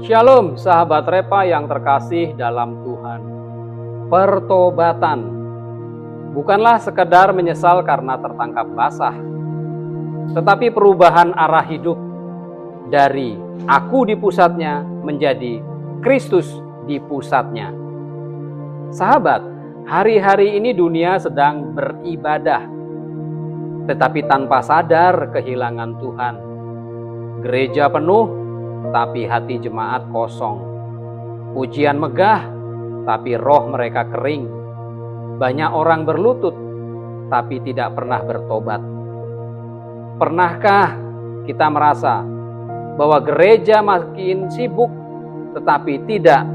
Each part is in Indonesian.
Shalom sahabat Repa yang terkasih dalam Tuhan. Pertobatan bukanlah sekedar menyesal karena tertangkap basah, tetapi perubahan arah hidup dari aku di pusatnya menjadi Kristus di pusatnya. Sahabat, hari-hari ini dunia sedang beribadah, tetapi tanpa sadar kehilangan Tuhan. Gereja penuh, tapi hati jemaat kosong. Pujian megah, tapi roh mereka kering. Banyak orang berlutut, tapi tidak pernah bertobat. Pernahkah kita merasa bahwa gereja makin sibuk, tetapi tidak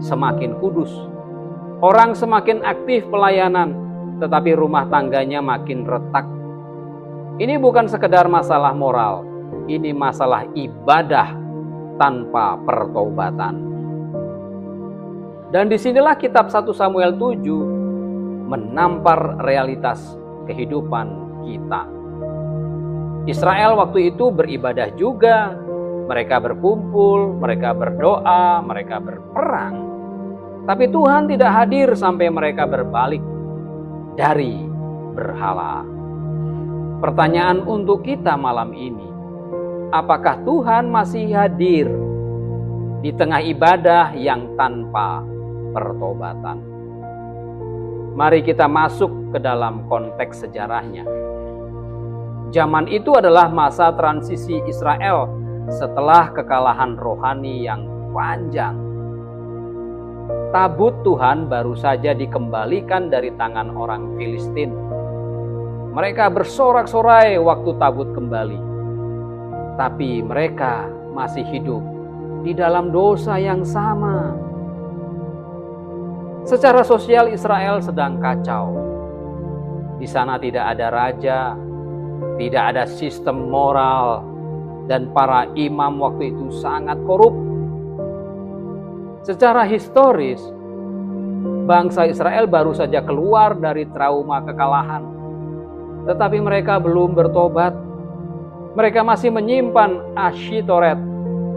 semakin kudus? Orang semakin aktif pelayanan, tetapi rumah tangganya makin retak. Ini bukan sekedar masalah moral, ini masalah ibadah tanpa pertobatan. Dan disinilah kitab 1 Samuel 7 menampar realitas kehidupan kita. Israel waktu itu beribadah juga, mereka berkumpul, mereka berdoa, mereka berperang. Tapi Tuhan tidak hadir sampai mereka berbalik dari berhala. Pertanyaan untuk kita malam ini, apakah Tuhan masih hadir di tengah ibadah yang tanpa pertobatan? Mari kita masuk ke dalam konteks sejarahnya. Zaman itu adalah masa transisi Israel setelah kekalahan rohani yang panjang. Tabut Tuhan baru saja dikembalikan dari tangan orang Filistin. Mereka bersorak-sorai waktu tabut kembali. Tapi mereka masih hidup di dalam dosa yang sama. Secara sosial Israel sedang kacau. Di sana tidak ada raja, tidak ada sistem moral, dan para imam waktu itu sangat korup. Secara historis, bangsa Israel baru saja keluar dari trauma kekalahan, tetapi mereka belum bertobat. Mereka masih menyimpan Asyitoret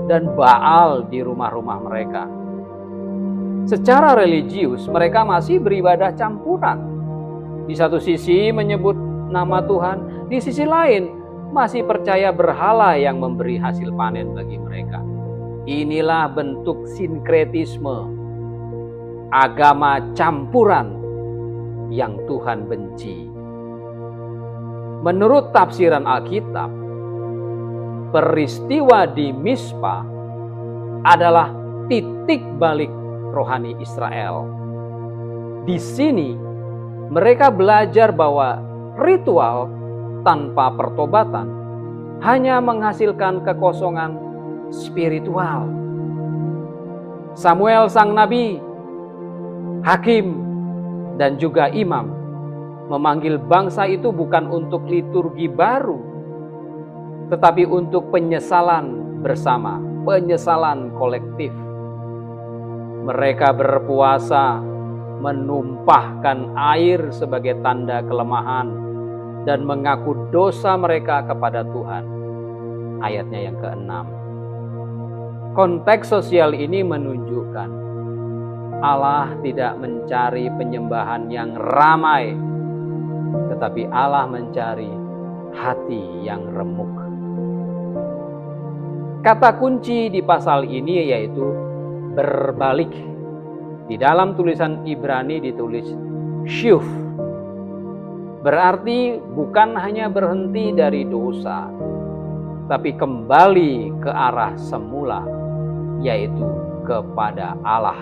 dan Baal di rumah-rumah mereka. Secara religius, mereka masih beribadah campuran. Di satu sisi menyebut nama Tuhan, di sisi lain masih percaya berhala yang memberi hasil panen bagi mereka. Inilah bentuk sinkretisme, agama campuran yang Tuhan benci. Menurut tafsiran Alkitab, peristiwa di Mispa adalah titik balik rohani Israel. Di sini mereka belajar bahwa ritual tanpa pertobatan hanya menghasilkan kekosongan spiritual. Samuel sang nabi, hakim, dan juga imam memanggil bangsa itu bukan untuk liturgi baru, tetapi untuk penyesalan bersama, penyesalan kolektif. Mereka berpuasa, menumpahkan air sebagai tanda kelemahan, dan mengaku dosa mereka kepada Tuhan. Ayatnya yang ke-6. Konteks sosial ini menunjukkan Allah tidak mencari penyembahan yang ramai, tetapi Allah mencari hati yang remuk. Kata kunci di pasal ini yaitu berbalik. Di dalam tulisan Ibrani ditulis syuf. Berarti bukan hanya berhenti dari dosa, tapi kembali ke arah semula, yaitu kepada Allah.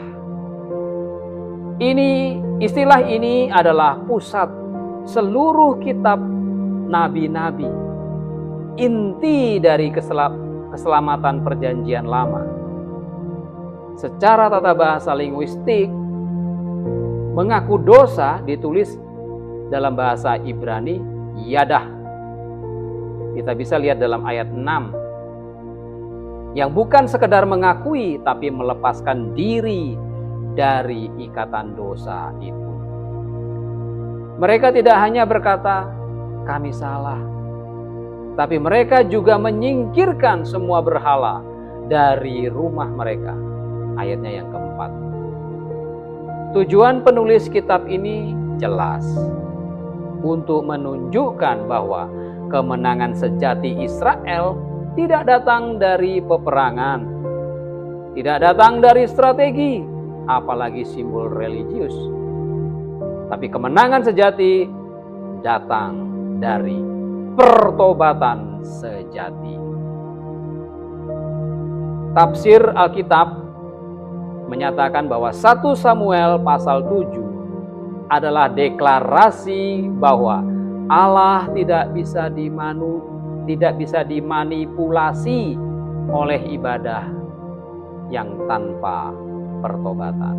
Istilah ini adalah pusat seluruh kitab nabi-nabi, inti dari keselamatan perjanjian lama. Secara tata bahasa linguistik, mengaku dosa ditulis dalam bahasa Ibrani yadah. Kita bisa lihat dalam ayat 6. Yang bukan sekedar mengakui, tapi melepaskan diri dari ikatan dosa itu. Mereka tidak hanya berkata, kami salah, tapi mereka juga menyingkirkan semua berhala dari rumah mereka. Ayatnya yang keempat. Tujuan penulis kitab ini jelas, untuk menunjukkan bahwa kemenangan sejati Israel tidak datang dari peperangan, tidak datang dari strategi, apalagi simbol religius. Tapi kemenangan sejati datang dari pertobatan sejati. Tafsir Alkitab menyatakan bahwa 1 Samuel pasal 7 adalah deklarasi bahwa Allah tidak bisa dimanipulasi oleh ibadah yang tanpa pertobatan.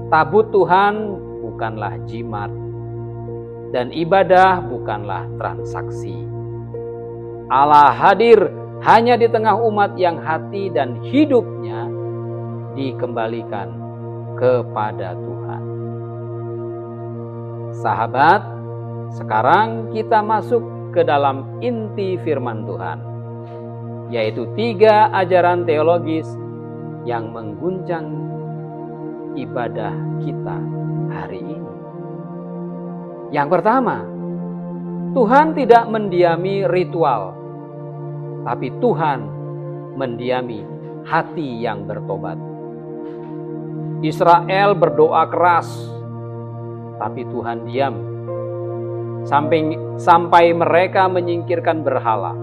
Tabut Tuhan bukanlah jimat dan ibadah bukanlah transaksi. Allah hadir hanya di tengah umat yang hati dan hidupnya dikembalikan kepada Tuhan. Sahabat, sekarang kita masuk ke dalam inti firman Tuhan, yaitu 3 ajaran teologis yang mengguncang ibadah kita hari ini. Yang pertama, Tuhan tidak mendiami ritual, tapi Tuhan mendiami hati yang bertobat. Israel berdoa keras, tapi Tuhan diam sampai mereka menyingkirkan berhala.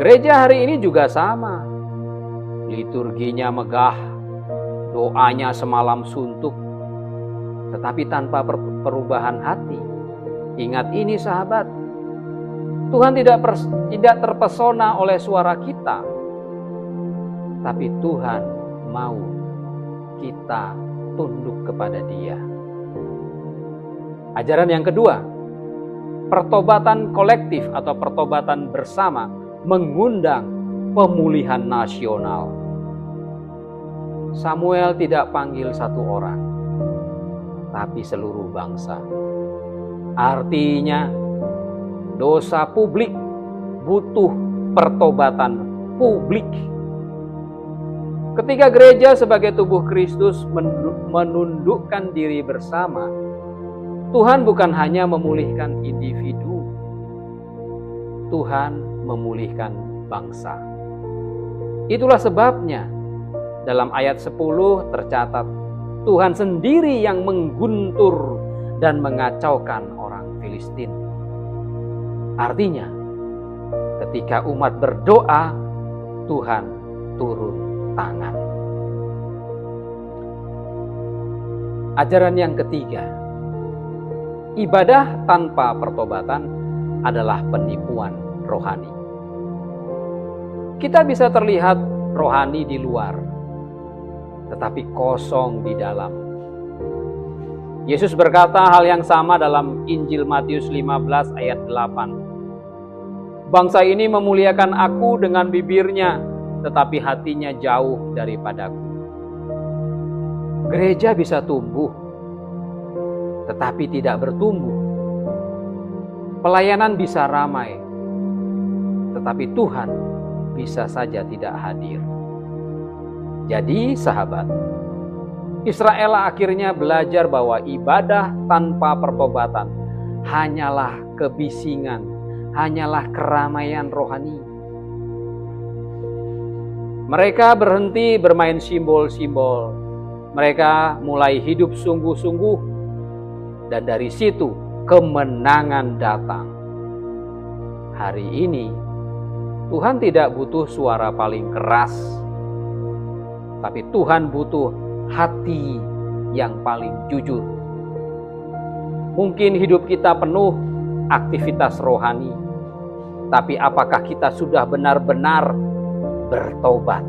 Gereja hari ini juga sama. Liturginya megah, doanya semalam suntuk, tetapi tanpa perubahan hati. Ingat ini sahabat, Tuhan tidak terpesona oleh suara kita, tapi Tuhan mau kita tunduk kepada Dia. Ajaran yang kedua, pertobatan kolektif atau pertobatan bersama mengundang pemulihan nasional. Samuel tidak panggil satu orang, tapi seluruh bangsa. Artinya, dosa publik butuh pertobatan publik. Ketika gereja sebagai tubuh Kristus menundukkan diri bersama, Tuhan bukan hanya memulihkan individu, Tuhan memulihkan bangsa. Itulah sebabnya dalam ayat 10 tercatat, Tuhan sendiri yang mengguntur dan mengacaukan orang Filistin. Artinya, ketika umat berdoa, Tuhan turun tangan. Ajaran yang ketiga, ibadah tanpa pertobatan adalah penipuan rohani. Kita bisa terlihat rohani di luar, tetapi kosong di dalam. Yesus berkata hal yang sama dalam Injil Matius 15 ayat 8. Bangsa ini memuliakan aku dengan bibirnya, tetapi hatinya jauh daripadaku. Gereja bisa tumbuh, tetapi tidak bertumbuh. Pelayanan bisa ramai, tetapi Tuhan bisa saja tidak hadir. Jadi sahabat, Israel akhirnya belajar bahwa ibadah tanpa pertobatan hanyalah kebisingan, hanyalah keramaian rohani. Mereka berhenti bermain simbol-simbol. Mereka mulai hidup sungguh-sungguh. Dan dari situ kemenangan datang. Hari ini Tuhan tidak butuh suara paling keras, tapi Tuhan butuh hati yang paling jujur. Mungkin hidup kita penuh aktivitas rohani, tapi apakah kita sudah benar-benar bertobat,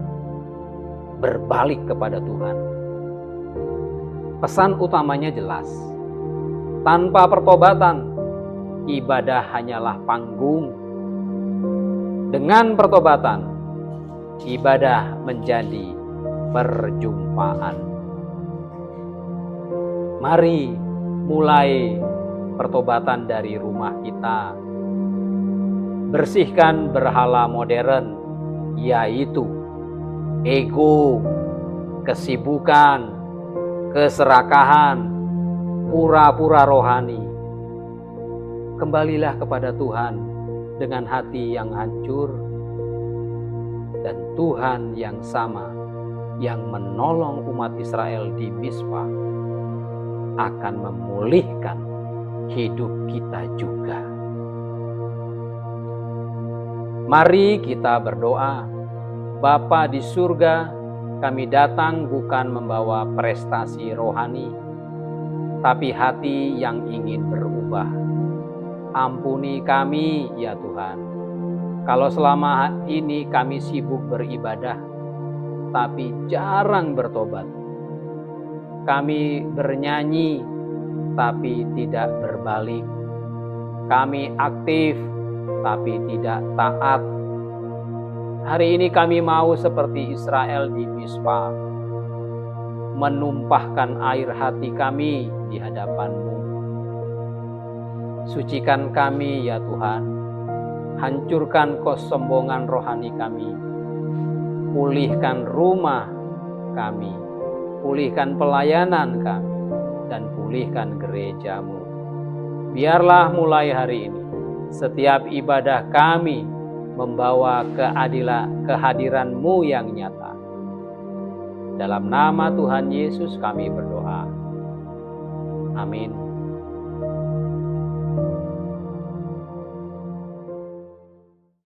berbalik kepada Tuhan? Pesan utamanya jelas. Tanpa pertobatan, ibadah hanyalah panggung. Dengan pertobatan, ibadah menjadi perjumpaan. Mari mulai pertobatan dari rumah kita. Bersihkan berhala modern, yaitu ego, kesibukan, keserakahan, pura-pura rohani. Kembalilah kepada Tuhan dengan hati yang hancur, dan Tuhan yang sama yang menolong umat Israel di Mizpah akan memulihkan hidup kita juga. Mari kita berdoa. Bapa di surga, kami datang bukan membawa prestasi rohani, tapi hati yang ingin berubah. Ampuni kami ya Tuhan, kalau selama ini kami sibuk beribadah, tapi jarang bertobat. Kami bernyanyi, tapi tidak berbalik. Kami aktif, tapi tidak taat. Hari ini kami mau seperti Israel di Mizpah, menumpahkan air hati kami di hadapan-Mu. Sucikan kami ya Tuhan, hancurkan kesombongan rohani kami, pulihkan rumah kami, pulihkan pelayanan kami, dan pulihkan gereja-Mu. Biarlah mulai hari ini, setiap ibadah kami membawa kehadiran-Mu yang nyata. Dalam nama Tuhan Yesus kami berdoa. Amin.